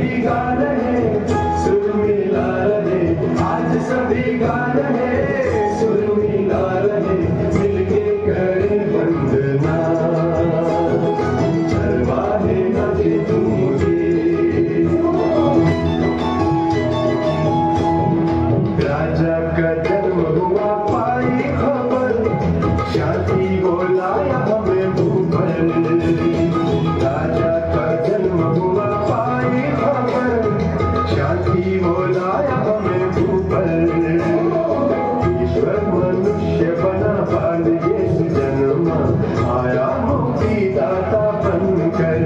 सभी गा रहे सुर मिला रहे आज सभी गा रहे सुर मिला रहे मिलके करें वंदना परवाहे न कि तुम मुझे राजा का जन्म हुआ पाई खबर शांति बोलाया हमें भूखल राजा का जन्म हुआ पाई खबर शांति बोलाया हमें भूखल ईश्वर मनुष्य बना बाल यीशु जन्मा आया मुक्ति दाता बनकर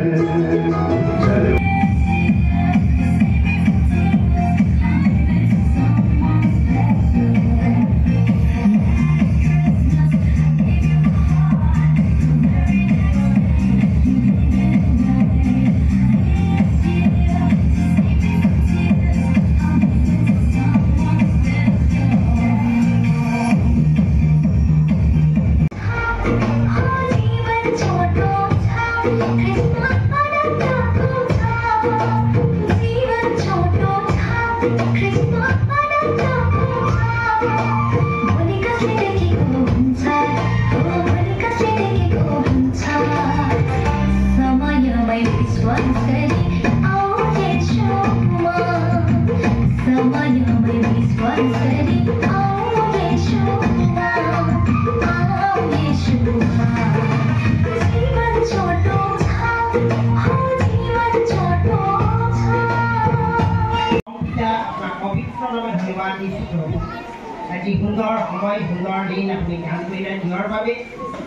আজি সুন্দৰ সময় সুন্দৰ দিন আপুনি ধ্যান কৰিলে দিয়াৰ বাবে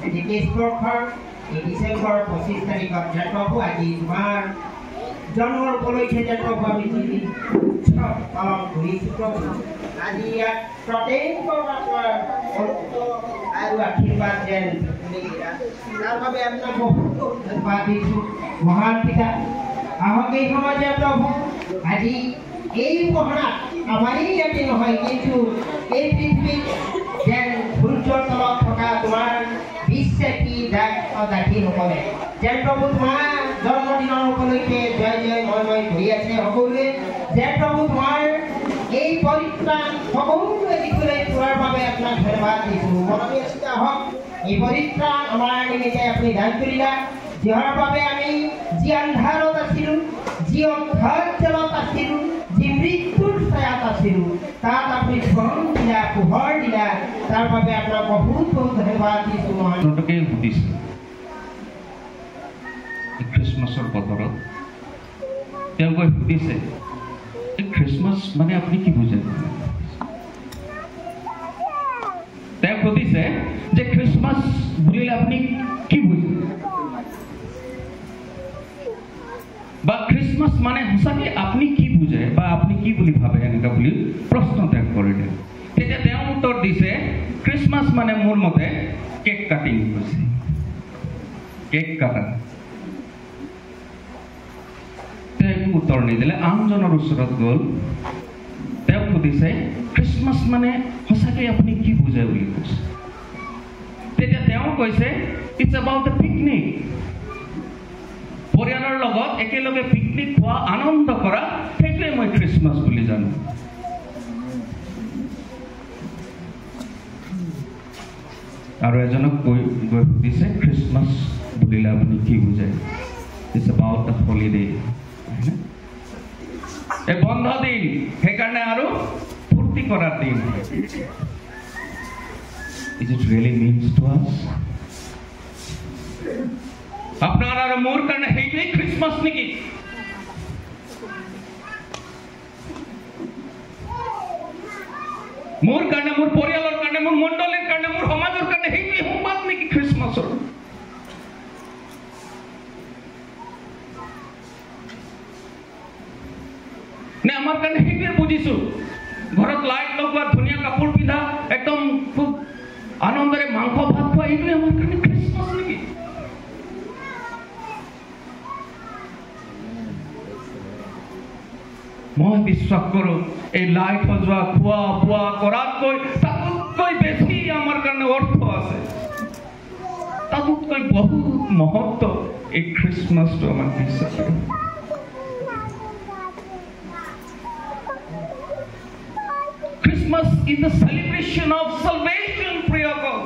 আজি 23 বৰ্ষৰ ডিচেম্বৰ 25 তাৰিখত জন্মভূ আজি তোমাৰ জন্মৰ উপলক্ষে জন্মভূ আমি পালন কৰিছোঁ আজি ইয়াত প্ৰত্যেক আৰু আশীৰ্বাদ যেন তাৰ বাবে আপোনাক বহুত ধন্যবাদ দিছোঁ মহান পিতা আহক এই সমাজে প্ৰভু আজি এই উপহাৰত আমাৰেই ইয়াতে নহয় কিন্তু এই পৃথিৱীত যেন সূৰ্যৰ তলত থকা তোমাৰ বিশ্বাসী দাসীসকলে যেন প্ৰভু তোমাৰ জন্মদিনৰ উপলক্ষে জয় জয় মই ঘূৰি আছে সকলোৱে যেন প্ৰভু তোমাৰ এই পৰিত্ৰাণ সকলোৱে দিবলৈ পোৱাৰ বাবে আপোনাক ধন্যবাদ দিছোঁ মনলৈ আছিলে আহক এই পৰিত্ৰাণ আমাৰ নিমিত্তে আপুনি দান কৰিলা যিহৰ বাবে আমি যি আন্ধাৰত আছিলোঁ যি অন্ধকাৰত আছিলোঁ যি মৃত্যুৰ ছায়াত আছিলোঁ তাত আপুনি ধন দিলা পোহৰ দিলা তাৰ বাবে আপোনাক বহুত বহুত ধন্যবাদ দিছোঁ মহানটোকে সুধিছোঁ খ্ৰীষ্টমাছৰ বতৰত তেওঁ গৈ সুধিছে এই খ্ৰীষ্টমাছ মানে আপুনি কি বুজে তেওঁ সুধিছে যে খ্ৰীষ্টমাছ বুলিলে আপুনি কি বুজে বা খ্ৰীষ্টমাছ মানে সঁচাকৈ আপুনি কি বুজে বা আপুনি কি বুলি ভাবে এনেকুৱা বুলি প্ৰশ্ন তেওঁ কৰিলে তেতিয়া তেওঁ উত্তৰ দিছে খ্ৰীষ্টমাছ মানে মোৰ মতে কেক কাটিং কৈছে কেক কাটা তেওঁ উত্তৰ নিদিলে আনজনৰ ওচৰত গ'ল তেওঁ সুধিছে খ্ৰীষ্টমাছ মানে সঁচাকৈ আপুনি কি বুজে বুলি কৈছে তেতিয়া তেওঁ কৈছে ইটছ এবাউট এ পিকনিক পৰিয়ালৰ লগত একেলগে পিকনিক খোৱা আনন্দ কৰা সেইটোৱে মই খ্ৰীষ্টমাছ বুলি জানো আৰু এজনক গৈ সুধিছে খ্ৰীষ্টমাছ বুলিলে আপুনি কি বুজে ইটছ এবাউট এ হলিডে এই বন্ধ দিন সেইকাৰণে আৰু ফূৰ্তি কৰাৰ দিন is it really means to us আপনার আর মোর কারণে সেইটাই খ্রিসমাস নাকি মোর কারণে মোর পরিয়ালের কারণে মোর মণ্ডলের কারণে মোর সমাজের কারণে সেইটাই সংবাদ নাকি খ্রিসমাসের না আমার কারণে সেইটাই বুঝিছো ঘরত লাইট লগোৱা ধুনীয়া কাপোৰ পিন্ধা একদম খুব আনন্দৰে মাংস ভাত খোৱা এইটোৱে আমাৰ কাৰণে খ্ৰিসমাস নাকি মই বিশ্বাস কৰো এই লাইট সজোৱা খোৱা বোৱা কৰাতকৈ তাতকৈ বেছি আমাৰ কাৰণে অৰ্থ আছে তাতকৈ বহুত মহত্ব এই খ্ৰীষ্টমাছটো আমাক বিশ্বাস কৰে Christmas is the celebration of salvation, প্ৰিয় God.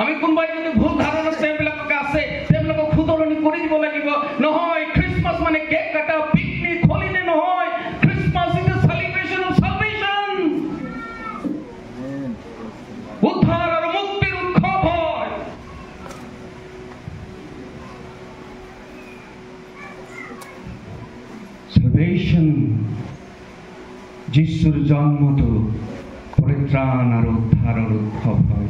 আমি কোনবাই যদি ভুল ধাৰণা তেওঁলোকক আছে তেওঁলোকক খুদৰণি কৰি দিব লাগিব নহয় খ্ৰীষ্টমাছ মানে কেক কাটা পিকনিক হলিডে নহয় Christmas is the celebration of salvation উদ্ধাৰ আৰ মুক্তিৰ উৎসৱ হয় সালভেশন যিশুৰ জন্মটো পৰিত্ৰাণ আৰু উদ্ধাৰৰ উৎসৱ হয়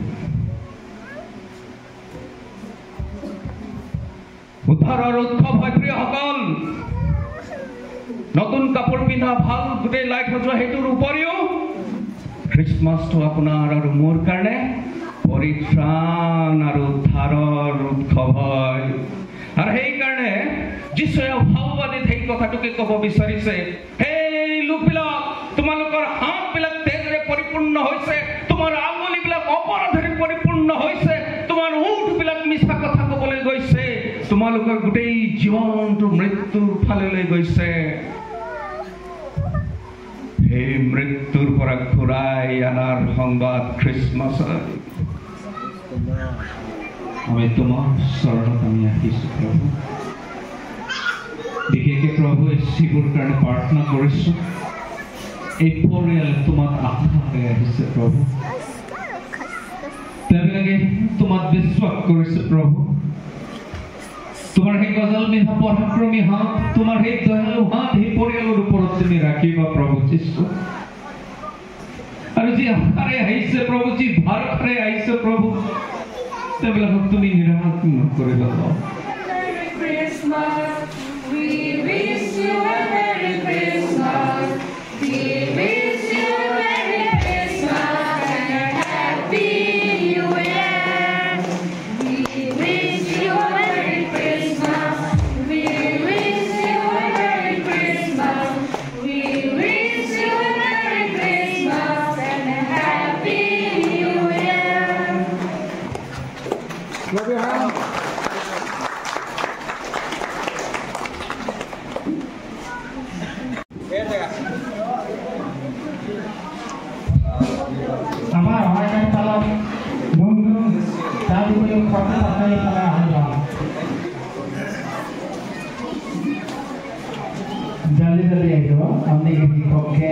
উদ্ধাৰৰ উৎসৱ হয় প্ৰিয়সকল নতুন কাপোৰ পিন্ধা ভাল গোটেই লাইট সজোৱা সেইটোৰ উপৰিও খ্ৰীষ্টমাছটো আপোনাৰ আৰু মোৰ কাৰণে পৰিত্ৰাণ আৰু উদ্ধাৰৰ উৎসৱ হয় আৰু সেইকাৰণে যিশুৱে ভাৱবাদীত সেই কথাটোকে ক'ব বিচাৰিছে সেই লোকবিলাক তোমালোকৰ হাতবিলাক তেজেৰে পৰিপূৰ্ণ হৈছে তোমাৰ আঙুলিবিলাক অপৰাধেৰে পৰিপূৰ্ণ হৈছে তোমাৰ ওঁঠবিলাক মিছা কথা ক'বলৈ গৈছে তোমালোকৰ গোটেই জীৱনটো মৃত্যুৰ ফালেলৈ গৈছে সেই মৃত্যুৰ পৰা ঘূৰাই অনাৰ সংবাদ খ্ৰীষ্টমাছ আমি তোমাৰ চৰণত আমি আহিছোঁ প্ৰভু বিশেষকৈ প্ৰভু যিবোৰ কাৰণে প্ৰাৰ্থনা কৰিছোঁ এই পৰিয়াল তোমাক আশাৰে আহিছে প্ৰভু তেওঁলোকে তোমাক বিশ্বাস কৰিছে প্ৰভু তোমাৰ সেই গজল মিহা পৰাক্ৰমী হাত তোমাৰ সেই দয়ালু হাত সেই পৰিয়ালৰ ওপৰত তুমি ৰাখিবা প্ৰভু যীশু আৰু যি আশাৰে আহিছে প্ৰভু যি ভাৰতৰে আহিছে প্ৰভু তেওঁলোকক তুমি নিৰাশ নকৰিবা We wish you a Merry Christmas. We wish you a Merry Christmas and a Happy New Year. We wish you a Merry Christmas. We wish you a Merry Christmas. We wish you a Merry Christmas and a Happy New Year. Clap your hands. আমার অনেক পালক বন্ধু তাদের কথা কথাই করা হলো জলদি জলদি আইব আপনি শিক্ষককে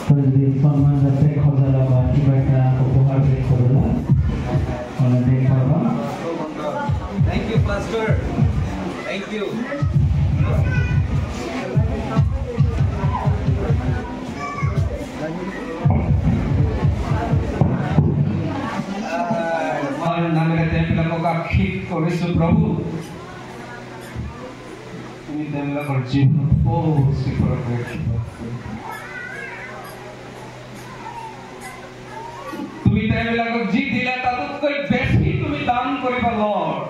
যদি সম্মান যাতে খোঁজালা বা কিবা একটা উপহার বের করলা মানে বের করবা Thank you, Pastor. Thank you. নামেৰে তেওঁলোকক আশীষ কৰিছোঁ প্ৰভু তুমি তেওঁলোকৰ জীৱন তুমি তেওঁলোকক যি দিলা তাতকৈ বেছি তুমি দান কৰিবা লৰ্ড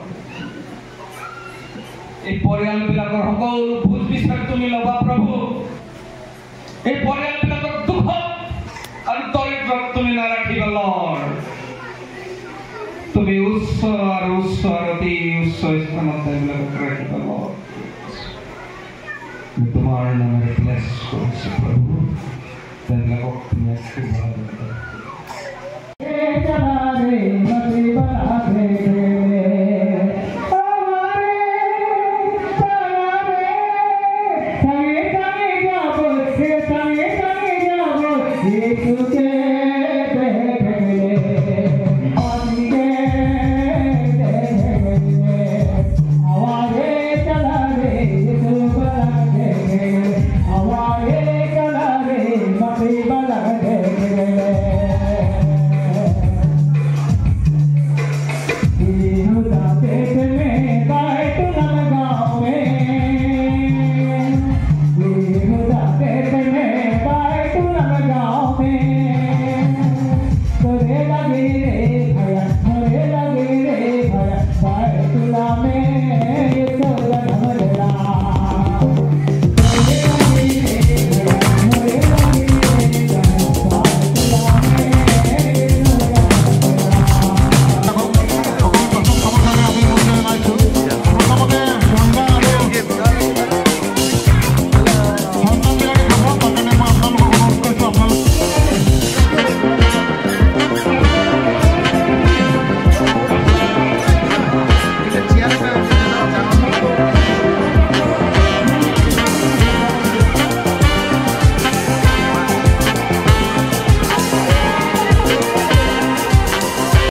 এই পৰিয়ালবিলাকৰ সকলো ভুল বিচাৰ তুমি ল'বা প্ৰভু এই পৰিয়ালবিলাকৰ দুখত আৰু দৰিদ্ৰত তুমি নাৰাখিবা লৰ্ড তুমি উচ্চ আৰু উচ্চ আৰু অতি উচ্চ স্থানত তেওঁলোকক ৰাখিবা লৰ্ড তোমাৰ নামেৰে ব্লেছ কৰিছোঁ প্ৰভু তেওঁলোকক তুমি আশীৰ্বাদ দিবা